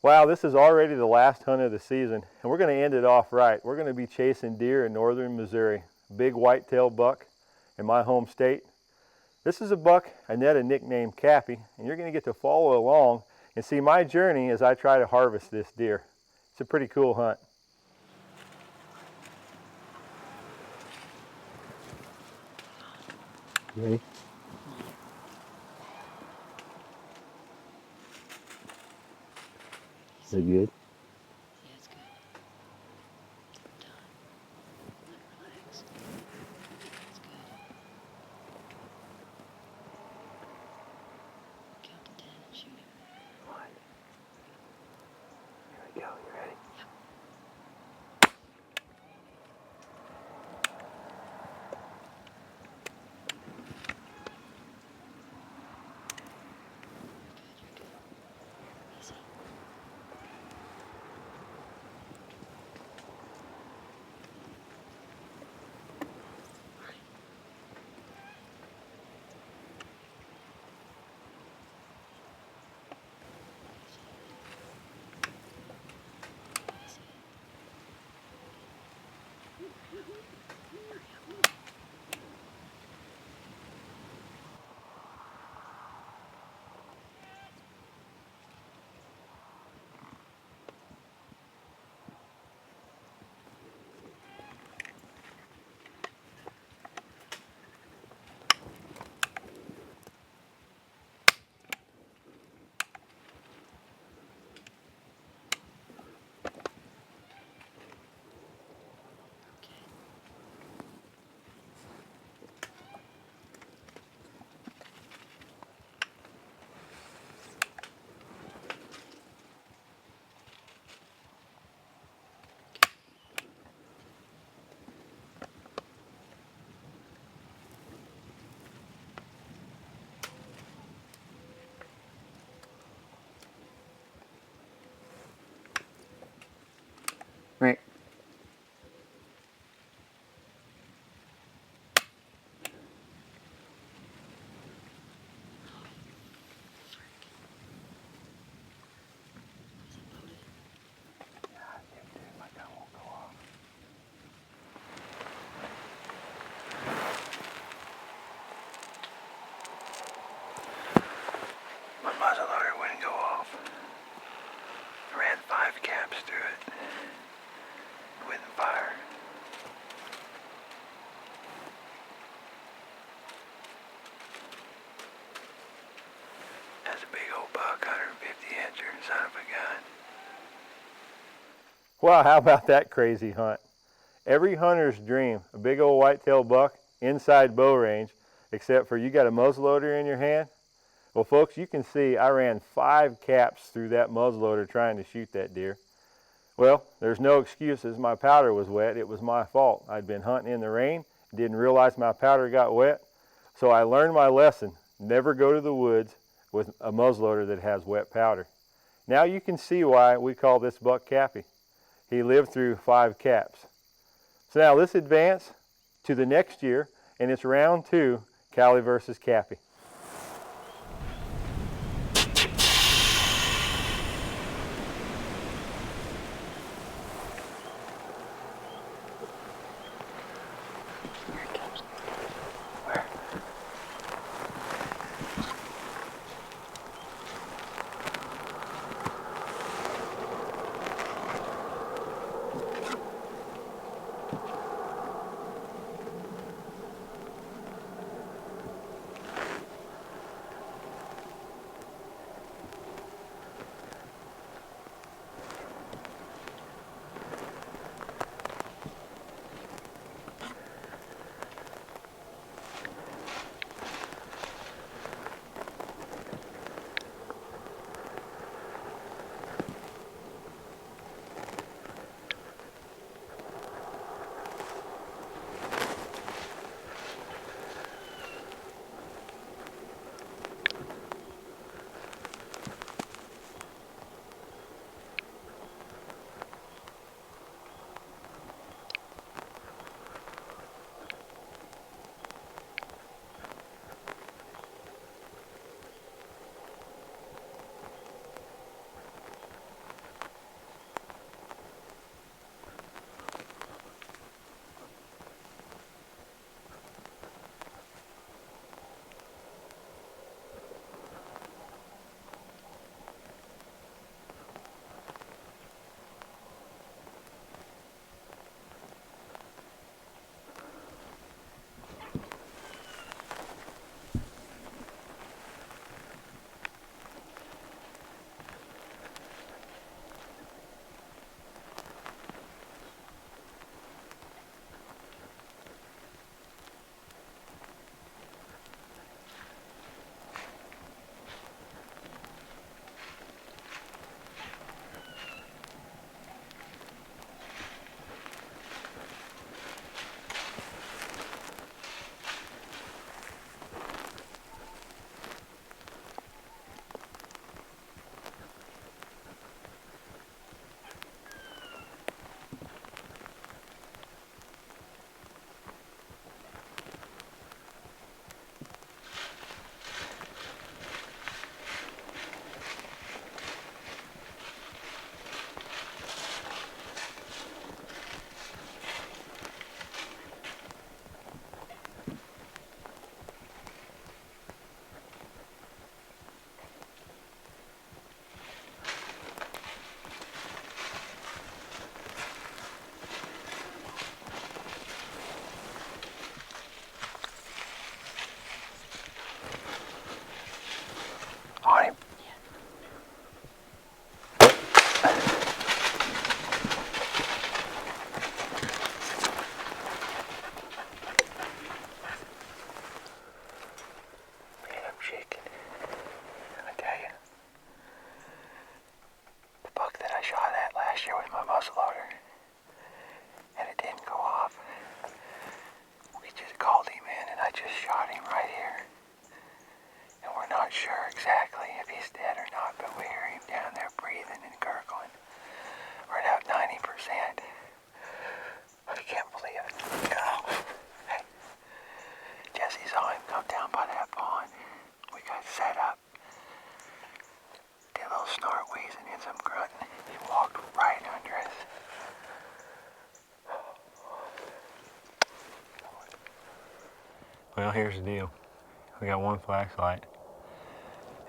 Wow, this is already the last hunt of the season, and we're going to end it off right. We're going to be chasing deer in northern Missouri, big whitetail buck in my home state. This is a buck I nicknamed Cappy, and you're going to get to follow along and see my journey as I try to harvest this deer. It's a pretty cool hunt. Ready? Is it good? Yeah, it's good. Done. Relax. It's good. Count to 10 and shoot it. One. Here we go. You ready? Yep. You're good. Easy. Right. My muzzleloader wouldn't go off. I ran 5 caps through it. It wouldn't fire. That's a big old buck, 150 incher, son of a gun. Wow, how about that crazy hunt? Every hunter's dream, a big old whitetail buck inside bow range, except for you got a muzzleloader in your hand. Well, folks, you can see I ran 5 caps through that muzzleloader trying to shoot that deer. Well, there's no excuses. My powder was wet. It was my fault. I'd been hunting in the rain, didn't realize my powder got wet. So I learned my lesson. Never go to the woods with a muzzleloader that has wet powder. Now you can see why we call this buck Cappy. He lived through 5 caps. So now let's advance to the next year, and it's round 2, Callie versus Cappy. Well, here's the deal. We got one flashlight,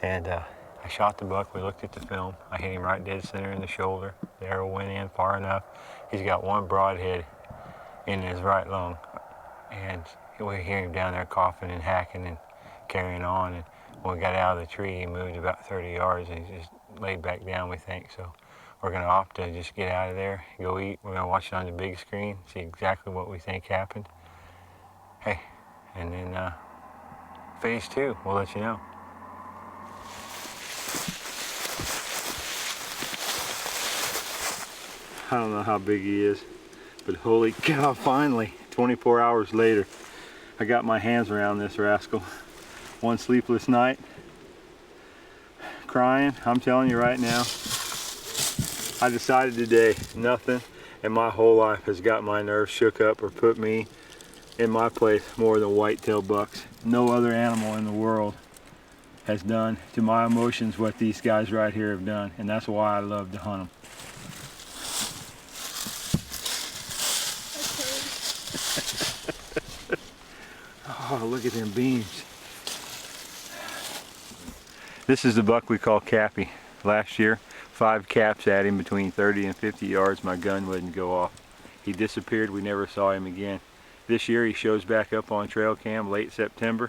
and I shot the buck. We looked at the film. I hit him right dead center in the shoulder. The arrow went in far enough. He's got one broadhead in his right lung, and we hear him down there coughing and hacking and carrying on. And when we got out of the tree, he moved about 30 yards and he just laid back down, we think. So we're going to opt to just get out of there, go eat. We're going to watch it on the big screen, see exactly what we think happened. Hey, and then phase 2, we'll let you know. I don't know how big he is, but holy cow, finally, 24 hours later, I got my hands around this rascal. One sleepless night, crying. I'm telling you right now, I decided today, nothing in my whole life has got my nerves shook up or put me in my place more than whitetail bucks. No other animal in the world has done to my emotions what these guys right here have done, and that's why I love to hunt them. Oh, look at them beams. This is the buck we call Cappy. Last year, 5 caps at him between 30 and 50 yards. My gun wouldn't go off. He disappeared. We never saw him again. This year he shows back up on trail cam late September.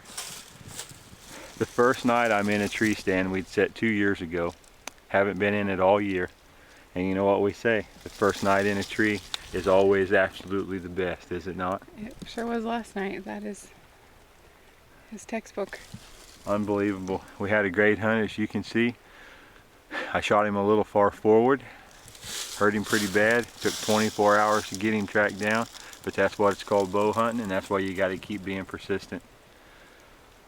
The first night I'm in a tree stand we'd set 2 years ago. Haven't been in it all year. And you know what we say, the first night in a tree is always absolutely the best, is it not? It sure was last night. That is his textbook. Unbelievable. We had a great hunt, as you can see. I shot him a little far forward, hurt him pretty bad. Took 24 hours to get him tracked down, but that's what it's called, bow hunting, and that's why you got to keep being persistent.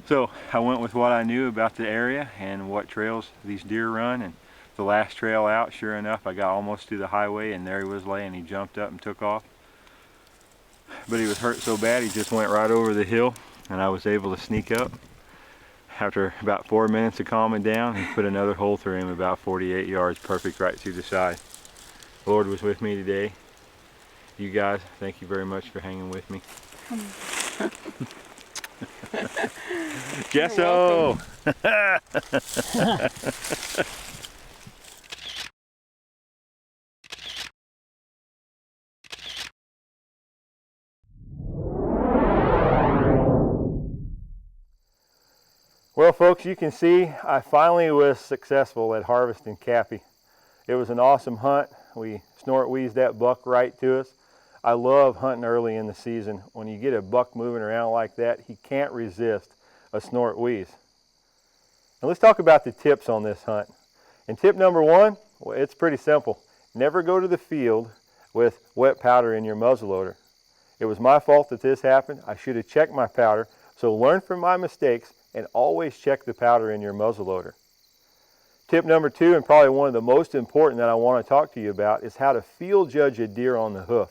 So I went with what I knew about the area and what trails these deer run, and the last trail out, sure enough, I got almost to the highway and there he was laying. He jumped up and took off, but he was hurt so bad he just went right over the hill, and I was able to sneak up. After about 4 minutes of calming down, he put another hole through him about 48 yards, perfect right through the side. The Lord was with me today. You guys, thank you very much for hanging with me. Gesso! Well, folks, you can see I finally was successful at harvesting Cappy. It was an awesome hunt. We snort wheezed that buck right to us. I love hunting early in the season. When you get a buck moving around like that, he can't resist a snort wheeze. Now let's talk about the tips on this hunt. And tip number 1, well, it's pretty simple. Never go to the field with wet powder in your muzzleloader. It was my fault that this happened. I should have checked my powder. So learn from my mistakes and always check the powder in your muzzleloader. Tip number 2, and probably one of the most important that I want to talk to you about, is how to field judge a deer on the hoof.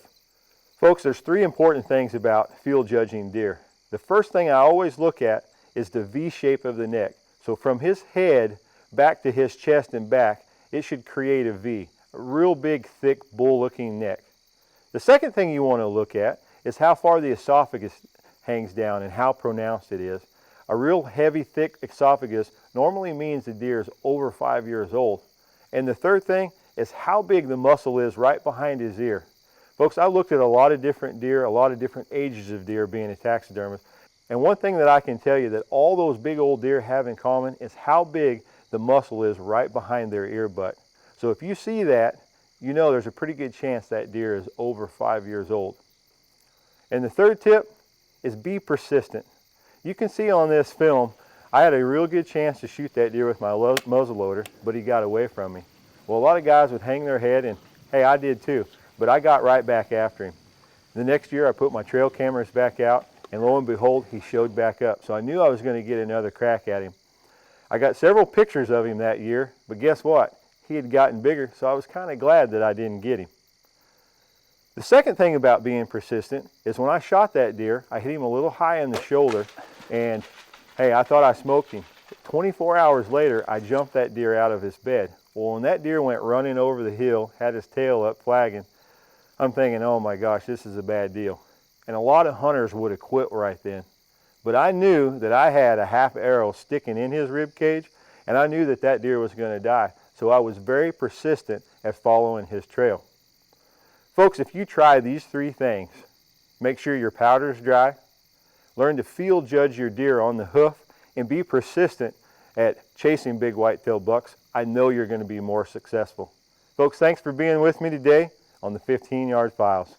Folks, there's 3 important things about field judging deer. The first thing I always look at is the V shape of the neck. So from his head back to his chest and back, it should create a V, a real big, thick, bull-looking neck. The second thing you want to look at is how far the esophagus hangs down and how pronounced it is. A real heavy, thick esophagus normally means the deer is over 5 years old. And the third thing is how big the muscle is right behind his ear. Folks, I looked at a lot of different deer, a lot of different ages of deer being a taxidermist. And one thing that I can tell you that all those big old deer have in common is how big the muscle is right behind their ear butt. So if you see that, you know there's a pretty good chance that deer is over 5 years old. And the third tip is be persistent. You can see on this film, I had a real good chance to shoot that deer with my muzzleloader, but he got away from me. Well, a lot of guys would hang their head, and hey, I did too, but I got right back after him. The next year I put my trail cameras back out, and lo and behold, he showed back up. So I knew I was going to get another crack at him. I got several pictures of him that year, but guess what? He had gotten bigger, so I was kind of glad that I didn't get him. The second thing about being persistent is when I shot that deer, I hit him a little high in the shoulder, and hey, I thought I smoked him. 24 hours later, I jumped that deer out of his bed. Well, when that deer went running over the hill, had his tail up flagging, I'm thinking, oh my gosh, this is a bad deal. And a lot of hunters would have quit right then. But I knew that I had a half arrow sticking in his rib cage, and I knew that that deer was going to die. So I was very persistent at following his trail. Folks, if you try these 3 things, make sure your powder's dry, learn to field judge your deer on the hoof, and be persistent at chasing big whitetail bucks, I know you're going to be more successful. Folks, thanks for being with me today on the 15-Yard Files.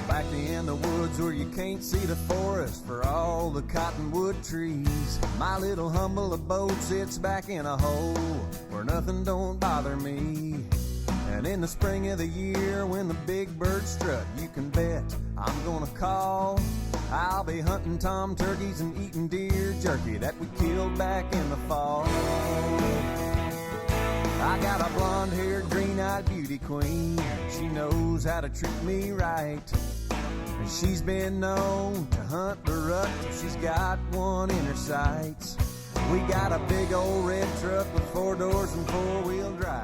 Back in the woods where you can't see the forest for all the cottonwood trees, my little humble abode sits back in a hole where nothing don't bother me. And in the spring of the year when the big birds strut, you can bet I'm gonna call. I'll be hunting tom turkeys and eating deer jerky that we killed back in the fall. I got a blonde-haired, green-eyed beauty queen. She knows how to treat me right. And she's been known to hunt the rut till she's got one in her sights. We got a big old red truck with 4 doors and 4-wheel drive.